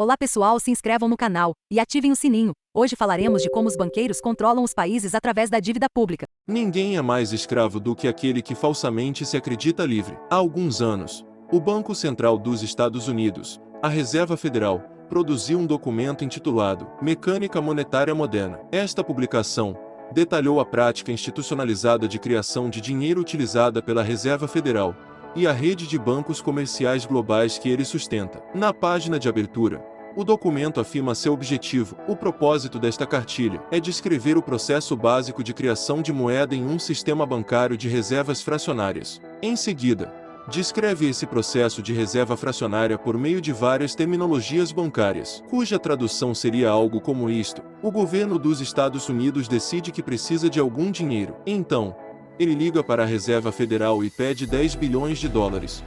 Olá pessoal, se inscrevam no canal e ativem o sininho. Hoje falaremos de como os banqueiros controlam os países através da dívida pública. Ninguém é mais escravo do que aquele que falsamente se acredita livre. Há alguns anos, o Banco Central dos Estados Unidos, a Reserva Federal, produziu um documento intitulado Mecânica Monetária Moderna. Esta publicação detalhou a prática institucionalizada de criação de dinheiro utilizada pela Reserva Federal e a rede de bancos comerciais globais que ele sustenta. Na página de abertura, o documento afirma seu objetivo. O propósito desta cartilha é descrever o processo básico de criação de moeda em um sistema bancário de reservas fracionárias. Em seguida, descreve esse processo de reserva fracionária por meio de várias terminologias bancárias, cuja tradução seria algo como isto: o governo dos Estados Unidos decide que precisa de algum dinheiro. Então, ele liga para a Reserva Federal e pede 10 bilhões de dólares.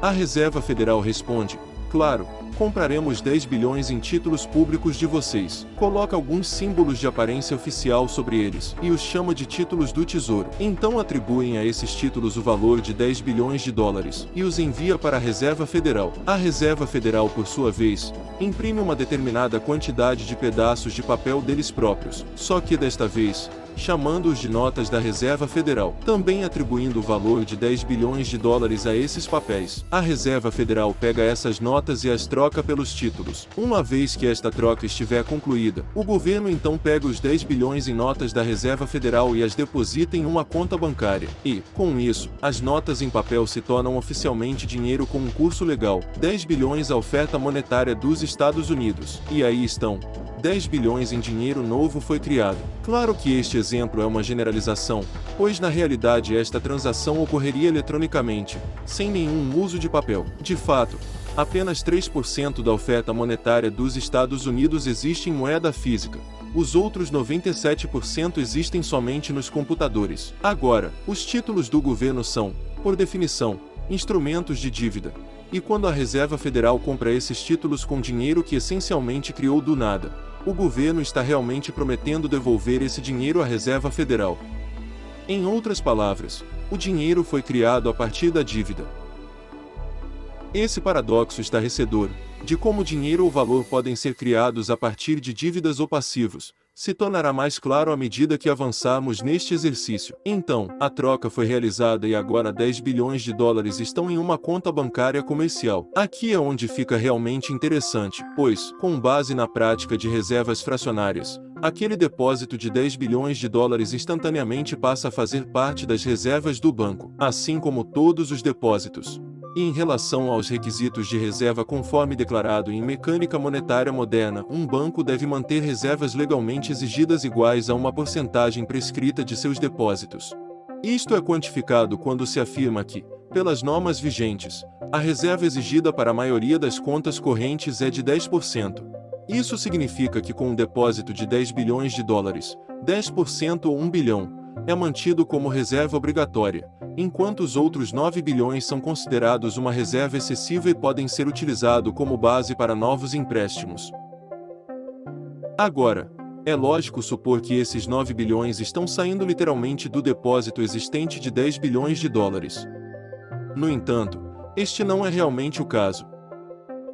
A Reserva Federal responde: claro, compraremos 10 bilhões em títulos públicos de vocês. Coloca alguns símbolos de aparência oficial sobre eles e os chama de títulos do Tesouro. Então atribuem a esses títulos o valor de 10 bilhões de dólares e os envia para a Reserva Federal. A Reserva Federal, por sua vez, imprime uma determinada quantidade de pedaços de papel deles próprios, só que desta vez, chamando-os de notas da Reserva Federal, também atribuindo o valor de 10 bilhões de dólares a esses papéis. A Reserva Federal pega essas notas e as troca pelos títulos. Uma vez que esta troca estiver concluída, o governo então pega os 10 bilhões em notas da Reserva Federal e as deposita em uma conta bancária. E, com isso, as notas em papel se tornam oficialmente dinheiro com um curso legal. 10 bilhões a oferta monetária dos Estados Unidos. E aí estão. 10 bilhões em dinheiro novo foi criado. Claro que este exemplo é uma generalização, pois na realidade esta transação ocorreria eletronicamente, sem nenhum uso de papel. De fato, apenas 3% da oferta monetária dos Estados Unidos existe em moeda física. Os outros 97% existem somente nos computadores. Agora, os títulos do governo são, por definição, instrumentos de dívida. E quando a Reserva Federal compra esses títulos com dinheiro que essencialmente criou do nada, o governo está realmente prometendo devolver esse dinheiro à Reserva Federal. Em outras palavras, o dinheiro foi criado a partir da dívida. Esse paradoxo estarrecedor, de como dinheiro ou valor podem ser criados a partir de dívidas ou passivos, se tornará mais claro à medida que avançarmos neste exercício. Então, a troca foi realizada e agora 10 bilhões de dólares estão em uma conta bancária comercial. Aqui é onde fica realmente interessante, pois, com base na prática de reservas fracionárias, aquele depósito de 10 bilhões de dólares instantaneamente passa a fazer parte das reservas do banco, assim como todos os depósitos. E em relação aos requisitos de reserva conforme declarado em Mecânica Monetária Moderna, um banco deve manter reservas legalmente exigidas iguais a uma porcentagem prescrita de seus depósitos. Isto é quantificado quando se afirma que, pelas normas vigentes, a reserva exigida para a maioria das contas correntes é de 10%. Isso significa que com um depósito de 10 bilhões de dólares, 10% ou 1 bilhão, é mantido como reserva obrigatória, enquanto os outros 9 bilhões são considerados uma reserva excessiva e podem ser utilizados como base para novos empréstimos. Agora, é lógico supor que esses 9 bilhões estão saindo literalmente do depósito existente de 10 bilhões de dólares. No entanto, este não é realmente o caso.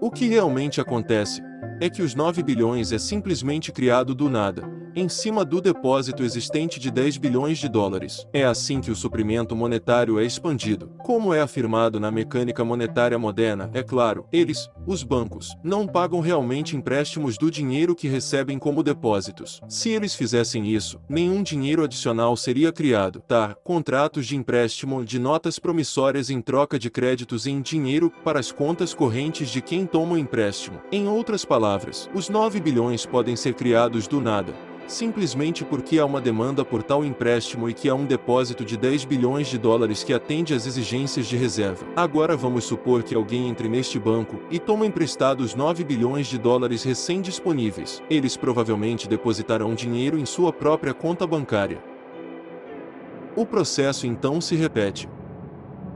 O que realmente acontece é que os 9 bilhões é simplesmente criado do nada, em cima do depósito existente de 10 bilhões de dólares. É assim que o suprimento monetário é expandido. Como é afirmado na Mecânica Monetária Moderna, é claro, eles, os bancos, não pagam realmente empréstimos do dinheiro que recebem como depósitos. Se eles fizessem isso, nenhum dinheiro adicional seria criado. Contratos de empréstimo de notas promissórias em troca de créditos em dinheiro para as contas correntes de quem toma o empréstimo. Em outras palavras, os 9 bilhões podem ser criados do nada, simplesmente porque há uma demanda por tal empréstimo e que há um depósito de 10 bilhões de dólares que atende às exigências de reserva. Agora vamos supor que alguém entre neste banco e toma emprestados 9 bilhões de dólares recém-disponíveis. Eles provavelmente depositarão dinheiro em sua própria conta bancária. O processo então se repete.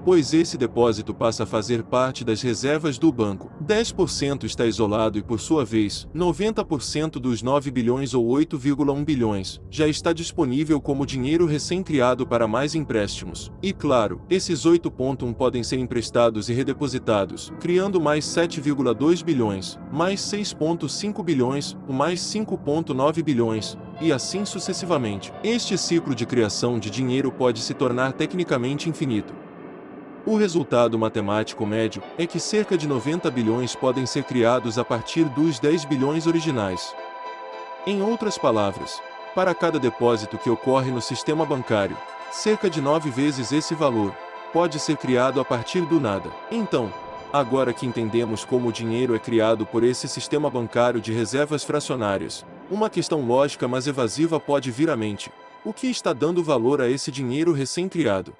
pois esse depósito passa a fazer parte das reservas do banco. 10% está isolado e, por sua vez, 90% dos 9 bilhões ou 8,1 bilhões já está disponível como dinheiro recém-criado para mais empréstimos. E claro, esses 8,1 podem ser emprestados e redepositados, criando mais 7,2 bilhões, mais 6,5 bilhões, mais 5,9 bilhões, e assim sucessivamente. Este ciclo de criação de dinheiro pode se tornar tecnicamente infinito. O resultado matemático médio é que cerca de 90 bilhões podem ser criados a partir dos 10 bilhões originais. Em outras palavras, para cada depósito que ocorre no sistema bancário, cerca de 9 vezes esse valor pode ser criado a partir do nada. Então, agora que entendemos como o dinheiro é criado por esse sistema bancário de reservas fracionárias, uma questão lógica mas evasiva pode vir à mente: o que está dando valor a esse dinheiro recém-criado?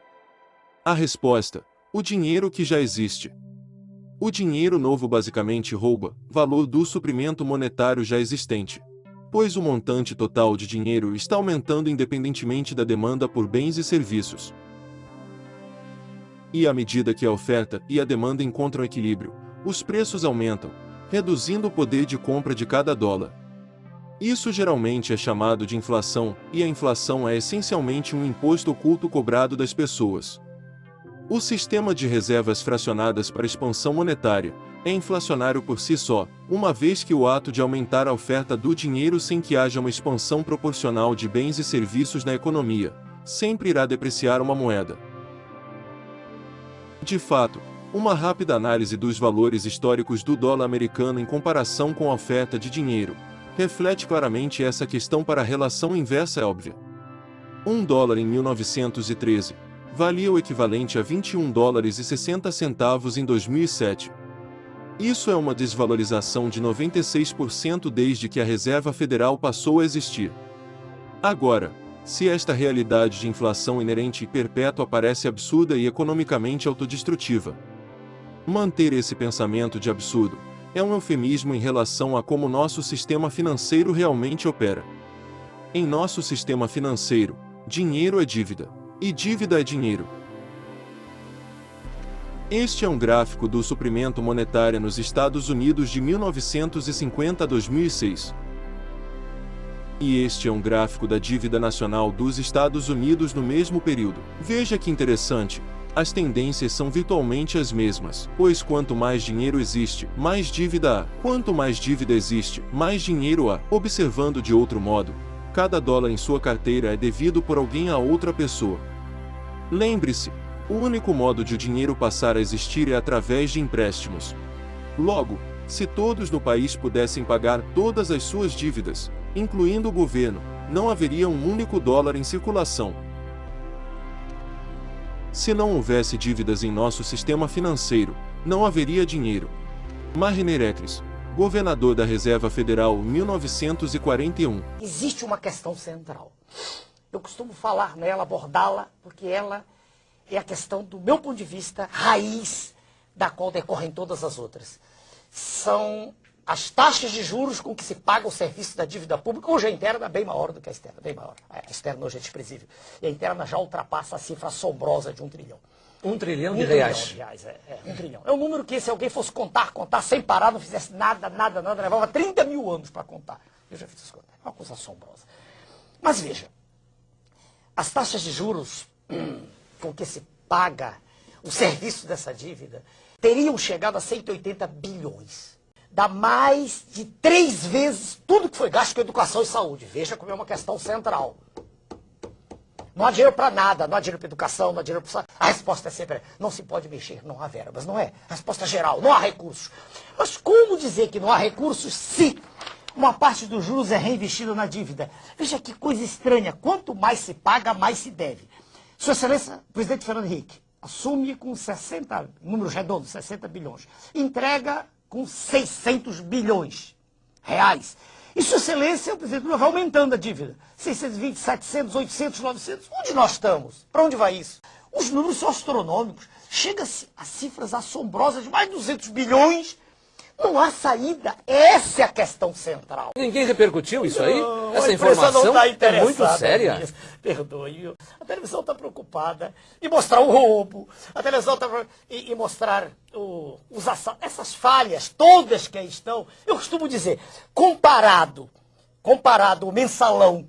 A resposta: o dinheiro que já existe. O dinheiro novo basicamente rouba valor do suprimento monetário já existente, pois o montante total de dinheiro está aumentando independentemente da demanda por bens e serviços. E à medida que a oferta e a demanda encontram equilíbrio, os preços aumentam, reduzindo o poder de compra de cada dólar. Isso geralmente é chamado de inflação, e a inflação é essencialmente um imposto oculto cobrado das pessoas. O sistema de reservas fracionadas para expansão monetária é inflacionário por si só, uma vez que o ato de aumentar a oferta do dinheiro sem que haja uma expansão proporcional de bens e serviços na economia, sempre irá depreciar uma moeda. De fato, uma rápida análise dos valores históricos do dólar americano em comparação com a oferta de dinheiro reflete claramente essa questão. Para a relação inversa é óbvia. $1 em 1913 valia o equivalente a $21,60 em 2007. Isso é uma desvalorização de 96% desde que a Reserva Federal passou a existir. Agora, se esta realidade de inflação inerente e perpétua parece absurda e economicamente autodestrutiva, manter esse pensamento de absurdo é um eufemismo em relação a como nosso sistema financeiro realmente opera. Em nosso sistema financeiro, dinheiro é dívida, e dívida é dinheiro. Este é um gráfico do suprimento monetário nos Estados Unidos de 1950 a 2006. E este é um gráfico da dívida nacional dos Estados Unidos no mesmo período. Veja que interessante, as tendências são virtualmente as mesmas, pois quanto mais dinheiro existe, mais dívida há. Quanto mais dívida existe, mais dinheiro há. Observando de outro modo, cada dólar em sua carteira é devido por alguém a outra pessoa. Lembre-se, o único modo de o dinheiro passar a existir é através de empréstimos. Logo, se todos no país pudessem pagar todas as suas dívidas, incluindo o governo, não haveria um único dólar em circulação. Se não houvesse dívidas em nosso sistema financeiro, não haveria dinheiro. Mariner Eccles, governador da Reserva Federal em 1941. Existe uma questão central. Eu costumo falar nela, abordá-la, porque ela é a questão, do meu ponto de vista, raiz da qual decorrem todas as outras. São as taxas de juros com que se paga o serviço da dívida pública. Hoje a interna é bem maior do que a externa, bem maior. A externa hoje é desprezível. E a interna já ultrapassa a cifra assombrosa de 1 trilhão. 1 trilhão de reais. 1 trilhão. É um número que, se alguém fosse contar sem parar, não fizesse nada, levava 30 mil anos para contar. Eu já fiz as contas. É uma coisa assombrosa. Mas veja, as taxas de juros com que se paga o serviço dessa dívida teriam chegado a 180 bilhões. Dá mais de 3 vezes tudo que foi gasto com educação e saúde. Veja como é uma questão central. Não há dinheiro para nada, não há dinheiro para educação, não há dinheiro para saúde. A resposta é sempre: não se pode mexer, não há verbas, não é? A resposta é geral, não há recursos. Mas como dizer que não há recursos se uma parte dos juros é reinvestida na dívida? Veja que coisa estranha, quanto mais se paga, mais se deve. Sua Excelência, o presidente Fernando Henrique, assume com 60, números redondos, 60 bilhões. Entrega com 600 bilhões reais. E Sua Excelência, o presidente Lula, vai aumentando a dívida. 620, 700, 800, 900. Onde nós estamos? Para onde vai isso? Os números são astronômicos. Chega-se a cifras assombrosas de mais de 200 bilhões Não há saída. Essa é a questão central. Ninguém repercutiu isso aí? Não, Essa a imprensa informação não tá é muito interessada séria. nisso. Perdoe, viu? A televisão está preocupada em mostrar o roubo, a televisão está em mostrar os assaltos, essas falhas todas que aí estão. Eu costumo dizer, comparado o mensalão,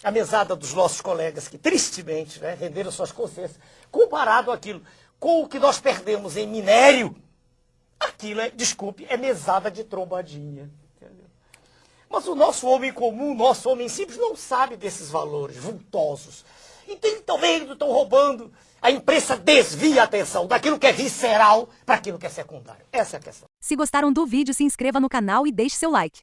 a mesada dos nossos colegas que tristemente, né, venderam suas consciências, comparado aquilo com o que nós perdemos em minério, aquilo desculpe, é mesada de trombadinha. Entendeu? Mas o nosso homem comum, o nosso homem simples, não sabe desses valores vultosos. Então eles estão vendo, estão roubando. A imprensa desvia a atenção daquilo que é visceral para aquilo que é secundário. Essa é a questão. Se gostaram do vídeo, se inscreva no canal e deixe seu like.